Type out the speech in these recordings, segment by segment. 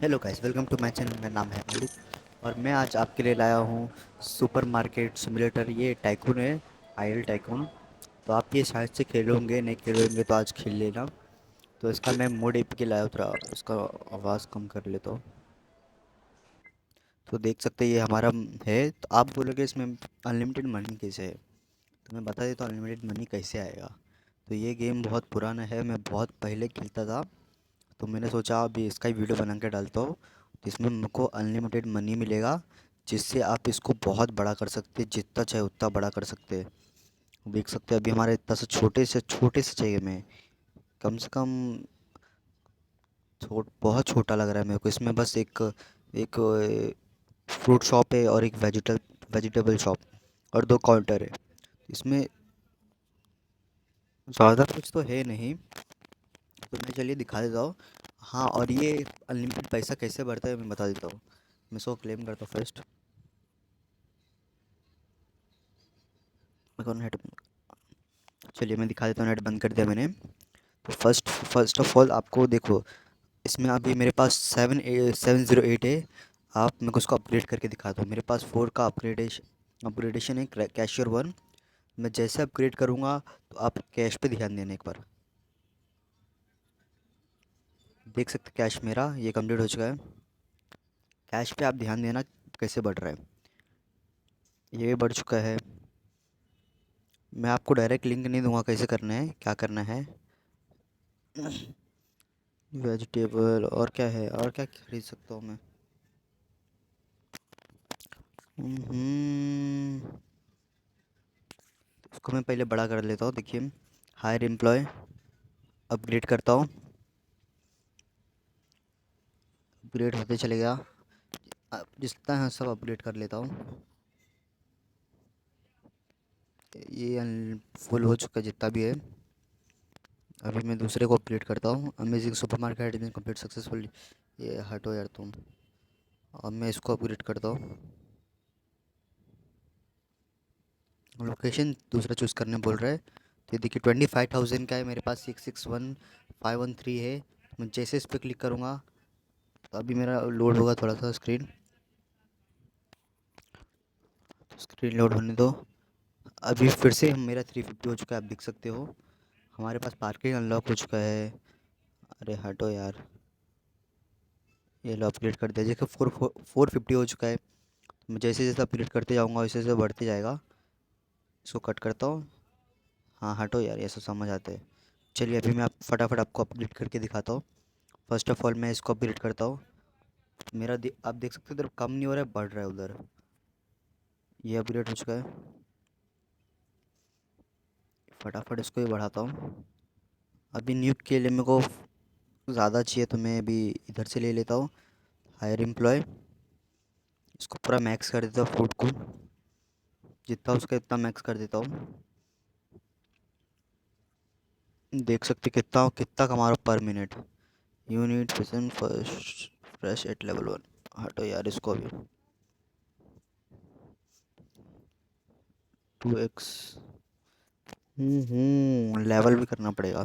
Hello guys, welcome to my channel. मेरा नाम है अमृत और मैं आज आपके लिए लाया हूँ सुपर मार्केट सिमुलेटर। ये टाइकून है, आइडल टाइकून। तो आप ये शायद से खेलोगे, नहीं खेलोगे तो आज खेल लेना। तो इसका मैं मोड एप के लाया, थोड़ा इसका आवाज़ कम कर लेता हूँ। तो देख सकते हैं ये हमारा है। तो आप बोलोगे इसमें अनलिमिटेड मनी कैसे है, तो मैं बता देता हूँ अनलिमिटेड मनी कैसे आएगा। तो ये गेम बहुत पुराना है, मैं बहुत पहले खेलता था। तो मैंने सोचा अभी इसका ही वीडियो बना के डालता हूँ। तो इसमें मुझको अनलिमिटेड मनी मिलेगा, जिससे आप इसको बहुत बड़ा कर सकते हैं, जितना चाहे उतना बड़ा कर सकते हैं। देख सकते हैं अभी हमारे इतना से छोटे से चाहिए में, कम से कम बहुत छोटा लग रहा है मेरे को। इसमें बस एक एक फ्रूट शॉप है और एक वेजिटेबल शॉप और दो काउंटर है। इसमें ज़्यादा कुछ तो है नहीं, तो मैं चलिए दिखा देता हूँ। हाँ, और ये अनलिमिटेड पैसा कैसे बढ़ता है मैं बता देता हूँ। मैं इसको क्लेम करता हूँ फर्स्ट। मेरे को नेट, चलिए मैं दिखा देता हूँ। नेट बंद कर दिया मैंने। तो फर्स्ट ऑफ ऑल आपको देखो, इसमें अभी मेरे पास 708 है। आप मेरे को उसको अपग्रेड करके दिखा दो। मेरे पास 4 का अपग्रेडेशन है, कैशियर 1। मैं जैसे अपग्रेड करूँगा तो आप कैश पे ध्यान देना एक बार। देख सकते कैश मेरा ये कंप्लीट हो चुका है। कैश पे आप ध्यान देना कैसे बढ़ रहा है। ये बढ़ चुका है। मैं आपको डायरेक्ट लिंक नहीं दूंगा कैसे करना है, क्या करना है। वेजिटेबल और क्या है, और क्या खरीद सकता हूँ मैं। हम्म, इसको मैं पहले बड़ा कर लेता हूँ। देखिए, हायर एम्प्लॉय अपग्रेड करता हूँ। अपग्रेड होते चलेगा। अब जितना है सब अपग्रेड कर लेता हूँ। ये फुल हो चुका है जितना भी है। अभी मैं दूसरे को अपग्रेड करता हूँ। Amazing super market is complete successful. ये हटो यार तुम। अब मैं इसको अपग्रेड करता हूँ। लोकेशन दूसरा चूज़ करने बोल रहा है। तो ये देखिए 25,000 का है, मेरे पास 661,513 है। मैं जैसे इस पर क्लिक करूँगा तो अभी मेरा लोड होगा थोड़ा सा स्क्रीन। तो स्क्रीन लोड होने दो। अभी फिर से हम मेरा 350 हो चुका है, आप देख सकते हो। हमारे पास पार्किंग अनलॉक हो चुका है। अरे हटो यार। ये लो अपग्रेड कर दिया। देखो 450 हो चुका है। मैं जैसे जैसे अपग्रेड करते जाऊँगा वैसे वैसे बढ़ते जाएगा। इसको कट करता हूँ। हाँ हटो यार, ये सब समझ आते हैं। चलिए अभी मैं आप फटाफट आपको अपग्रेड करके दिखाता हूँ। फर्स्ट ऑफ ऑल मैं इसको अपग्रेड करता हूँ। आप देख सकते हो इधर कम नहीं हो रहा है, बढ़ रहा है उधर। ये अपग्रेड हो चुका है। फटाफट इसको भी बढ़ाता हूँ। अभी न्यूक के लिए मेरे को ज़्यादा चाहिए, तो मैं अभी इधर से ले लेता हूँ। हायर एम्प्लॉय, इसको पूरा मैक्स कर देता हूँ फूड को। जितना उसका इतना मैक्स कर देता हूँ। देख सकते कितना कितना कमा रहा हूँ पर minute. Unit percent first fresh at level 1। हटो यार इसको अभी। 2x। लेवल भी करना पड़ेगा।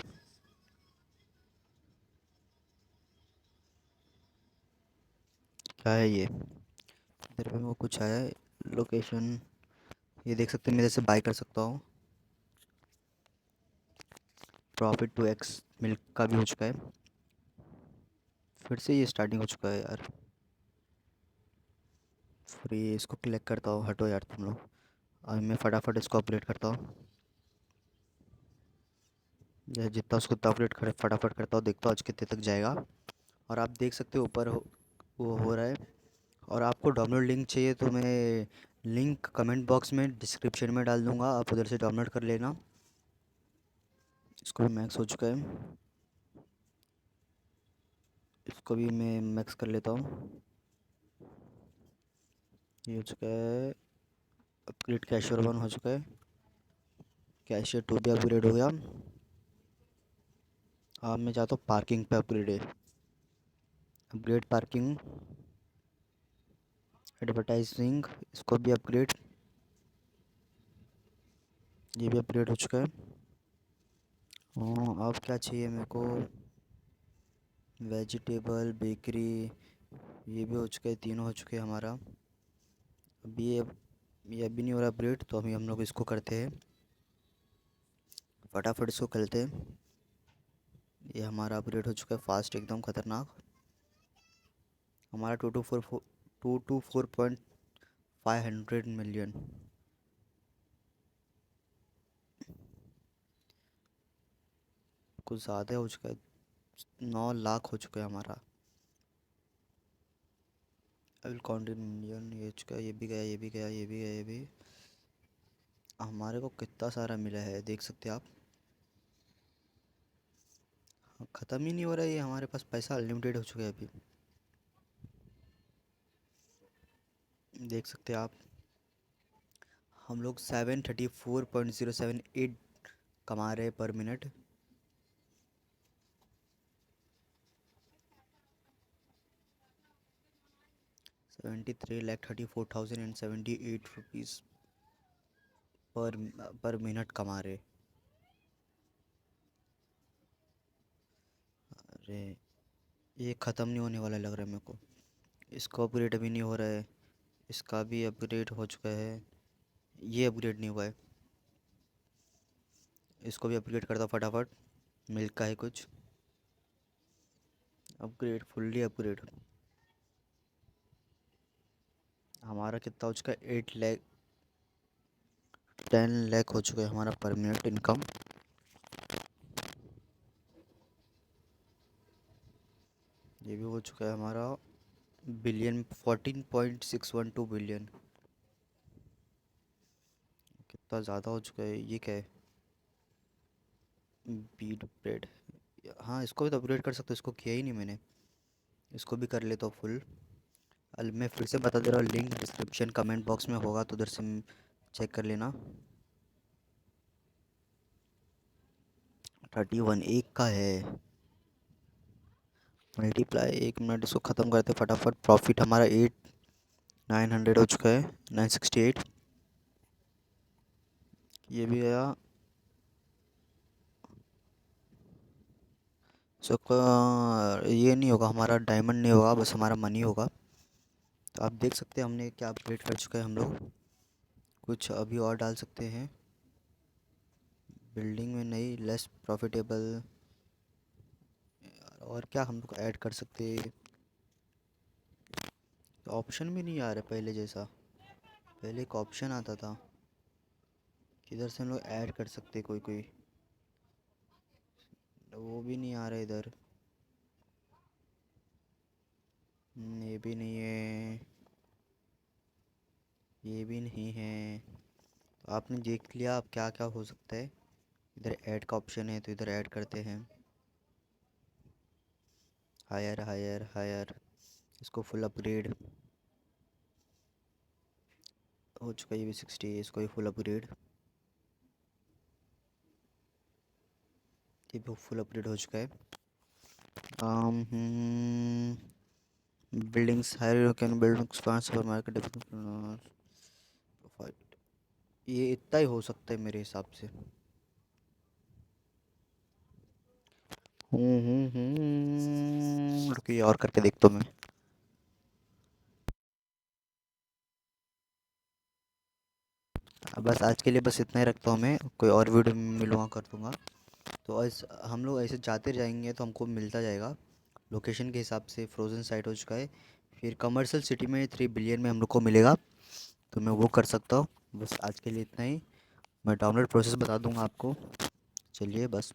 क्या है ये, इधर पे वो कुछ आया है। लोकेशन, ये देख सकते हैं, मैं जैसे बाय कर सकता हूँ। प्रॉफिट 2x मिल्क का भी हो चुका है। फिर से ये स्टार्टिंग हो चुका है यार। फ्री, इसको क्लिक करता हूँ। हटो यार तुम लोग। अब मैं फटाफट इसको अपडेट करता हूँ। यह जितना उसको उतना अपडेट कर फटाफट करता हूँ, देखता हूँ आज कितने तक जाएगा। और आप देख सकते हो ऊपर वो हो रहा है। और आपको डाउनलोड लिंक चाहिए तो मैं लिंक कमेंट बॉक्स में डिस्क्रिप्शन में डाल दूँगा, आप उधर से डाउनलोड कर लेना। इसको भी मैक्स हो चुका है। इसको भी मैं मैक्स कर लेता हूँ। ये हो चुका है। अपग्रेड कैशियर 1 हो चुका है। कैशियर 2 भी अपग्रेड हो गया। अब मैं चाहता हूँ पार्किंग पे अपग्रेड है। अपग्रेड पार्किंग, एडवर्टाइजिंग, इसको भी अपग्रेड। ये भी अपग्रेड हो चुका है। अब क्या चाहिए मेरे को। वेजिटेबल, बेकरी, ये भी हो चुका है, तीनों हो चुके हैं हमारा। अभी ये अभी नहीं हो रहा अपग्रेड, तो अभी हम लोग इसको करते हैं, फटाफट इसको करते हैं। ये हमारा अपग्रेड हो चुका है, फास्ट एकदम खतरनाक। हमारा 224.500 मिलियन। कुछ ज़्यादा हो चुका है, 9 लाख हो चुका है हमारा। I will count in million. ये चुका, ये भी गया, ये भी गया, ये भी गया, ये भी। हमारे को कितना सारा मिला है देख सकते हैं आप। ख़त्म ही नहीं हो रहा है ये, हमारे पास पैसा अनलिमिटेड हो चुका है अभी, देख सकते हैं आप। हम लोग 734.078 कमा रहे हैं पर मिनट। 73,34,078 रुपीज़ पर पर मिनट कमा रहे। अरे ये ख़त्म नहीं होने वाला लग रहा है मेरे को। इसका अपग्रेड अभी नहीं हो रहा है, इसका भी अपग्रेड हो चुका है, ये अपग्रेड नहीं हुआ है। इसको भी अपग्रेड करता फटाफट, मिल्क का है कुछ। Upgrade, fully upgrade. हमारा कितना हो चुका है, 8 लाख, 10 लाख हो चुका है हमारा पर मिनट इनकम। ये भी हो चुका है हमारा बिलियन, 14.612 बिलियन। कितना ज़्यादा हो चुका है, ये क्या है, बीट ब्रेड। हाँ इसको भी तो अपग्रेड कर सकते हो, इसको किया ही नहीं मैंने, इसको भी कर ले तो फुल। मैं फिर से बता दे रहा हूँ, लिंक डिस्क्रिप्शन कमेंट बॉक्स में होगा, तो उधर से चेक कर लेना। 31 एक का है। मल्टीप्लाई, 1 मिनट, इसको ख़त्म करते फटाफट। प्रॉफिट हमारा 8,900 हो चुका है, 968। ये भी गया। सो ये नहीं होगा हमारा, डायमंड नहीं होगा, बस हमारा मनी होगा। तो आप देख सकते हैं हमने क्या अपग्रेड कर चुका है हम लोग। कुछ अभी और डाल सकते हैं बिल्डिंग में, नहीं लेस प्रॉफिटेबल। और क्या हम लोग ऐड कर सकते हैं, तो ऑप्शन भी नहीं आ रहा पहले जैसा। पहले एक ऑप्शन आता था, किधर से हम लोग ऐड कर सकते कोई कोई, वो भी नहीं आ रहा इधर। ये भी नहीं है, ये भी नहीं है। तो आपने देख लिया अब क्या क्या हो सकता है। इधर ऐड का ऑप्शन है, तो इधर ऐड करते हैं। हायर हायर हायर, इसको फुल अपग्रेड हो चुका है, ये भी 60, इसको भी फुल अपग्रेड। ये भी फुल अपग्रेड हो चुका है। Buildings hire can buildings supermarket profile. ये इतना ही हो सकता है मेरे हिसाब से। रुकिए और करके देखता हूँ मैं। बस आज के लिए बस इतना ही रखता हूँ, मैं कोई और वीडियो में मिलूँगा कर दूँगा। तो हम लोग ऐसे जाते जाएंगे तो हमको मिलता जाएगा लोकेशन के हिसाब से। फ्रोज़न साइट हो चुका है, फिर कमर्शियल सिटी में 3 बिलियन में हम लोग को मिलेगा, तो मैं वो कर सकता हूँ। बस आज के लिए इतना ही, मैं डाउनलोड प्रोसेस बता दूँगा आपको। चलिए बस।